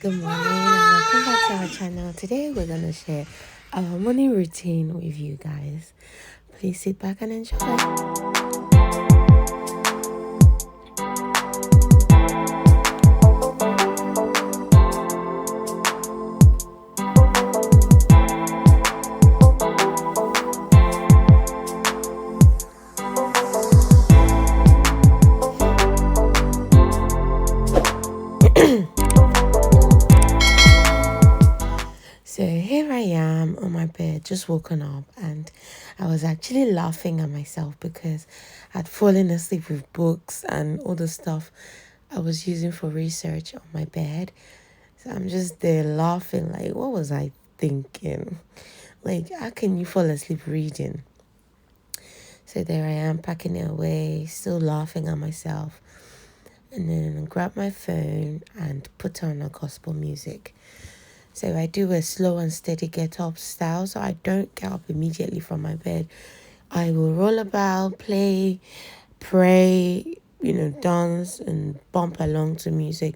Good morning and welcome back to our channel. Today we're gonna share our morning routine with you guys. Please sit back and enjoy. So here I am on my bed, just woken up, and I was actually laughing at myself because I'd fallen asleep with books and all the stuff I was using for research on my bed. So I'm just there laughing, like, what was I thinking? Like, how can you fall asleep reading? So there I am, packing it away, still laughing at myself. And then grab my phone and put on a gospel music. So I do a slow and steady get up style, so I don't get up immediately from my bed. I will roll about, play, pray, dance and bump along to music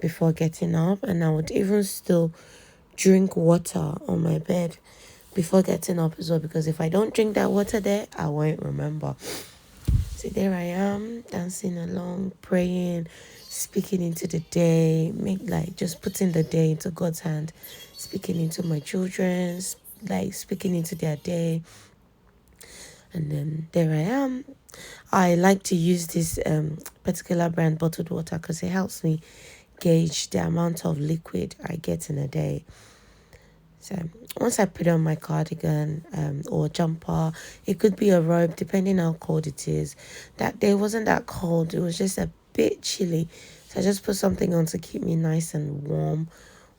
before getting up. And I would even still drink water on my bed before getting up as well, because if I don't drink that water there, I won't remember. So there I am, dancing along, praying, speaking into the day, just putting the day into God's hand, speaking into my children's, speaking into their day. And then there I am. I like to use this particular brand bottled water because it helps me gauge the amount of liquid I get in a day. So once I put on my cardigan or jumper, it could be a robe, depending how cold it is. That day wasn't that cold. It was just a bit chilly. So I just put something on to keep me nice and warm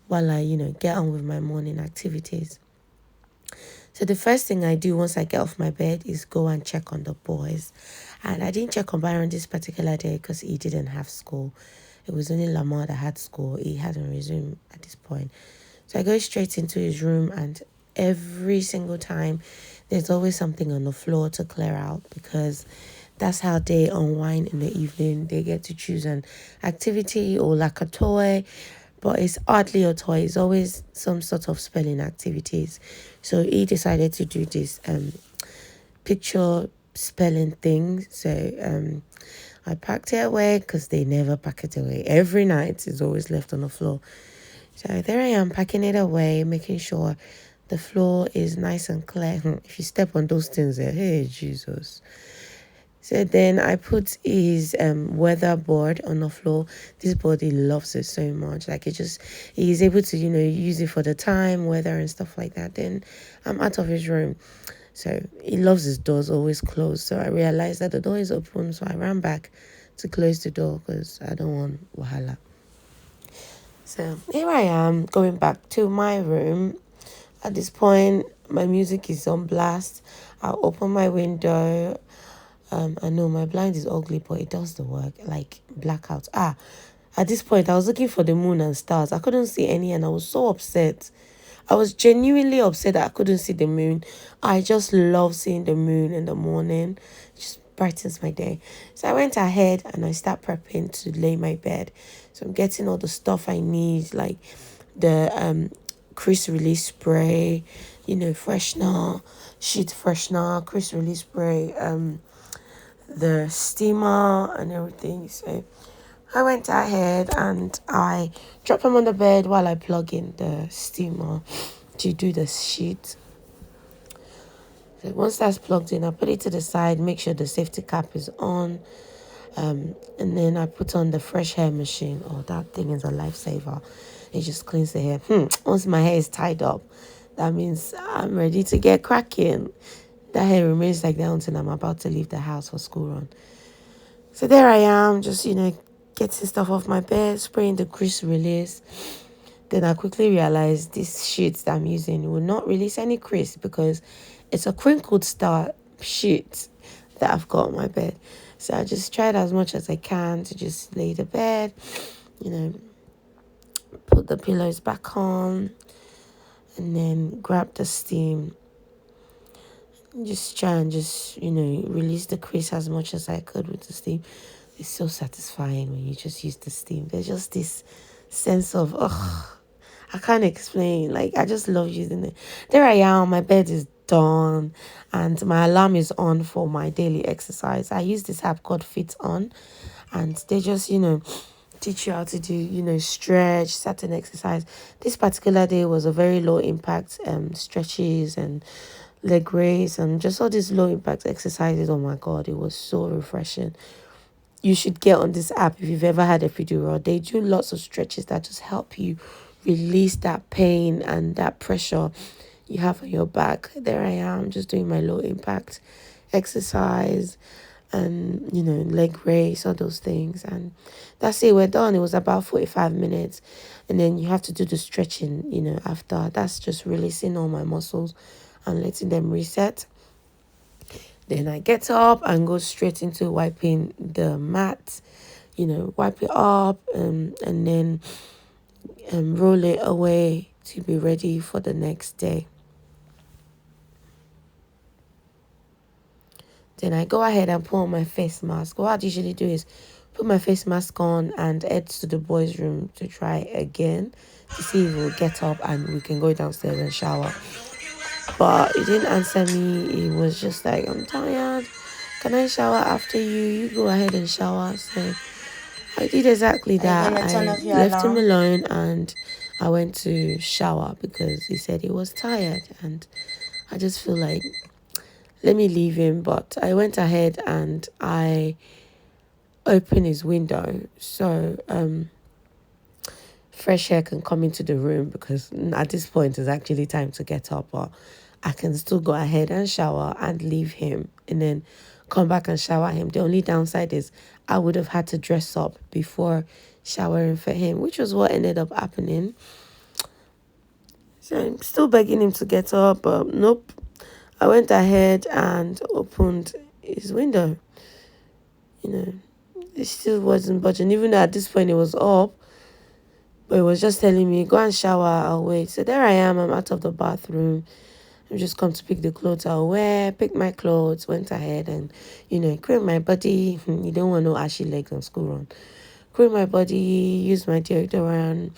while I, get on with my morning activities. So the first thing I do once I get off my bed is go and check on the boys. And I didn't check on Byron this particular day because he didn't have school. It was only Lamar that had school. He hadn't resumed at this point. So I go straight into his room, and every single time there's always something on the floor to clear out, because that's how they unwind in the evening. They get to choose an activity or like a toy, but it's hardly a toy. It's always some sort of spelling activities. So he decided to do this picture spelling thing. So I packed it away because they never pack it away. Every night it's always left on the floor. So there I am, packing it away, making sure the floor is nice and clear. If you step on those things there, hey, Jesus. So then I put his weather board on the floor. This board, he loves it so much. He's able to, use it for the time, weather and stuff like that. Then I'm out of his room. So he loves his doors always closed. So I realized that the door is open. So I ran back to close the door because I don't want wahala. So here I am going back to my room. At this point, my music is on blast. I'll open my window. I know my blind is ugly, but it does the work, like blackout. At this point, I was looking for the moon and stars. I couldn't see any, and I was so upset. I was genuinely upset that I couldn't see the moon. I just love seeing the moon in the morning. It just brightens my day. So I went ahead and I start prepping to lay my bed. So I'm getting all the stuff I need, like the crease release spray, freshener, sheet freshener, crease release spray, the steamer and everything. So I went ahead and I dropped them on the bed while I plug in the steamer to do the sheet. So once that's plugged in, I put it to the side, make sure the safety cap is on. And then I put on the fresh hair machine. Oh, that thing is a lifesaver. It just cleans the hair. Once my hair is tied up, that means I'm ready to get cracking. That hair remains like that until I'm about to leave the house for school run. So there I am, just, getting stuff off my bed, spraying the grease release. Then I quickly realized this sheet that I'm using will not release any crease because it's a crinkled star sheet that I've got on my bed. So I just tried as much as I can to just lay the bed, put the pillows back on, and then grab the steam. Just try and release the crease as much as I could with the steam. It's so satisfying when you just use the steam. There's just this sense of, I can't explain. Like, I just love using it. There I am, my bed is done, and my alarm is on for my daily exercise. I use this app called Fit On, and they just, teach you how to do, stretch, certain exercise. This particular day was a very low impact stretches and leg raise and just all these low impact exercises. Oh my God, it was so refreshing. You should get on this app if you've ever had a epidural. They do lots of stretches that just help you release that pain and that pressure you have on your back. There I am, just doing my low impact exercise and leg raise, all those things. And that's it, we're done. It was about 45 minutes. And then you have to do the stretching, after. That's just releasing all my muscles and letting them reset. Then I get up and go straight into wiping the mat, wipe it up, and then roll it away to be ready for the next day. Then I go ahead and put on my face mask. What I'd usually do is put my face mask on and head to the boys' room to try again to see if we'll get up and we can go downstairs and shower. But he didn't answer me. He was just like, I'm tired. Can I shower after you? You go ahead and shower. So I did exactly that. I left him alone and I went to shower because he said he was tired. And I just feel like, let me leave him. But I went ahead and I opened his window so fresh air can come into the room, because at this point it's actually time to get up, but I can still go ahead and shower and leave him and then come back and shower him. The only downside is I would have had to dress up before showering for him, which was what ended up happening. So I'm still begging him to get up, but nope. I went ahead and opened his window. It still wasn't budging, even though at this point it was up. But it was just telling me, go and shower, I'll wait. So there I am, I'm out of the bathroom. I'm just come to pick the clothes I'll wear, pick my clothes, went ahead and, cream my body. You don't want no ashy legs on school run. Cream my body, use my deodorant,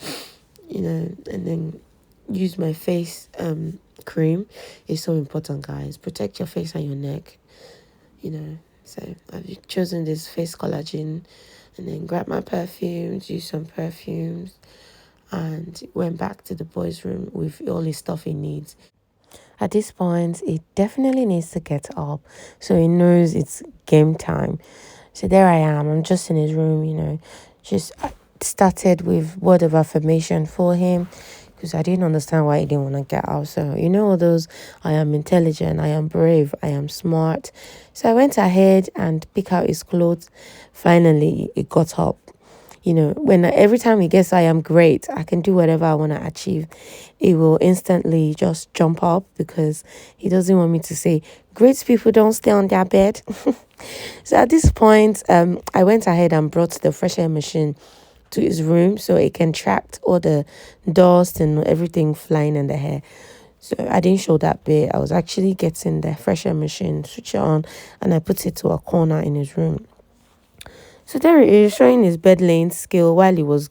and then use my face cream. It's so important, guys. Protect your face and your neck, So I've chosen this face collagen and then grab my perfumes, use some perfumes, and went back to the boys' room with all his stuff he needs. At this point, he definitely needs to get up, so he knows it's game time. So there I am. I'm just in his room, just started with word of affirmation for him because I didn't understand why he didn't want to get out. So, all those, I am intelligent, I am brave, I am smart. So I went ahead and picked out his clothes. Finally, he got up. When every time he gets I am great, I can do whatever I want to achieve, he will instantly just jump up because he doesn't want me to say, great people don't stay on their bed. So at this point, I went ahead and brought the fresh air machine to his room so it can track all the dust and everything flying in the hair. So I didn't show that bit. I was actually getting the fresh air machine, switch it on, and I put it to a corner in his room. So there he is showing his bed laying skill while he was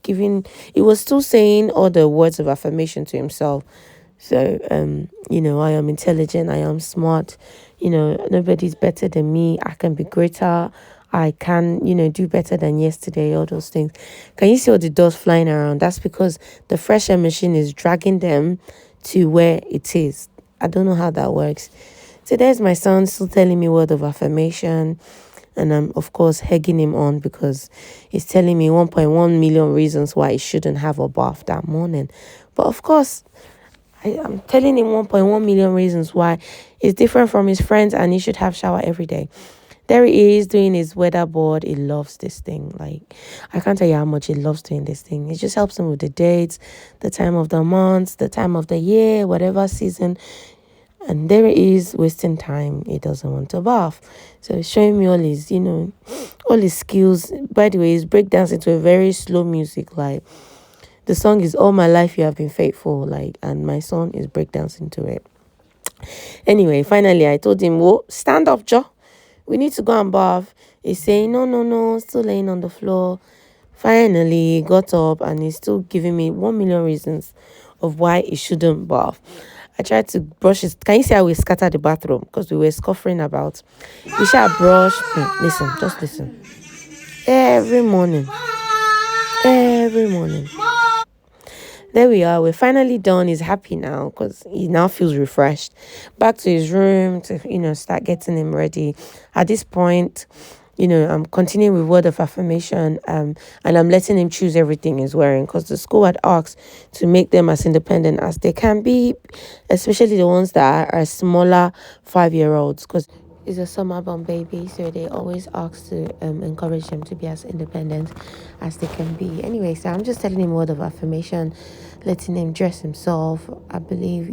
still saying all the words of affirmation to himself. So, I am intelligent, I am smart, nobody's better than me, I can be greater, I can, do better than yesterday, all those things. Can you see all the dust flying around? That's because the fresh air machine is dragging them to where it is. I don't know how that works. So there's my son still telling me word of affirmation. And I'm, of course, egging him on because he's telling me 1.1 million reasons why he shouldn't have a bath that morning. But, of course, I'm telling him 1.1 million reasons why it's different from his friends and he should have shower every day. There he is doing his weather board. He loves this thing. Like, I can't tell you how much he loves doing this thing. It just helps him with the dates, the time of the month, the time of the year, whatever season. And there he is wasting time. He doesn't want to bath. So he's showing me all his, all his skills. By the way, he's breakdance into a very slow music. Like, the song is All My Life You Have Been Faithful. Like, and my son is breakdancing to it. Anyway, finally, I told him, whoa, stand up, Joe. We need to go and bath. He's saying, no, still laying on the floor. Finally, he got up and he's still giving me 1 million reasons of why he shouldn't bath. I tried to brush his. Can you see how we scattered the bathroom? Because we were scoffing about. We shall brush. Listen, just listen. Every morning. Every morning. There we are. We're finally done. He's happy now because he now feels refreshed. Back to his room to, start getting him ready. At this point, I'm continuing with word of affirmation, and I'm letting him choose everything he's wearing because the school had asked to make them as independent as they can be, especially the ones that are smaller 5-year-olds because is a summer born baby, so they always ask to encourage them to be as independent as they can be. Anyway, so I'm just telling him word of affirmation, letting him dress himself. I believe,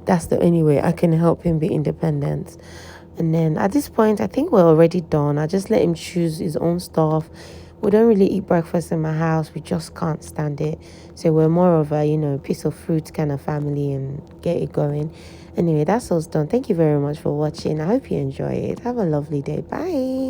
that's the only way I can help him be independent. And then at this point, I think we're already done. I just let him choose his own stuff. We don't really eat breakfast in my house. We just can't stand it. So we're more of a, piece of fruit kind of family and get it going. Anyway, that's all done. Thank you very much for watching. I hope you enjoy it. Have a lovely day. Bye.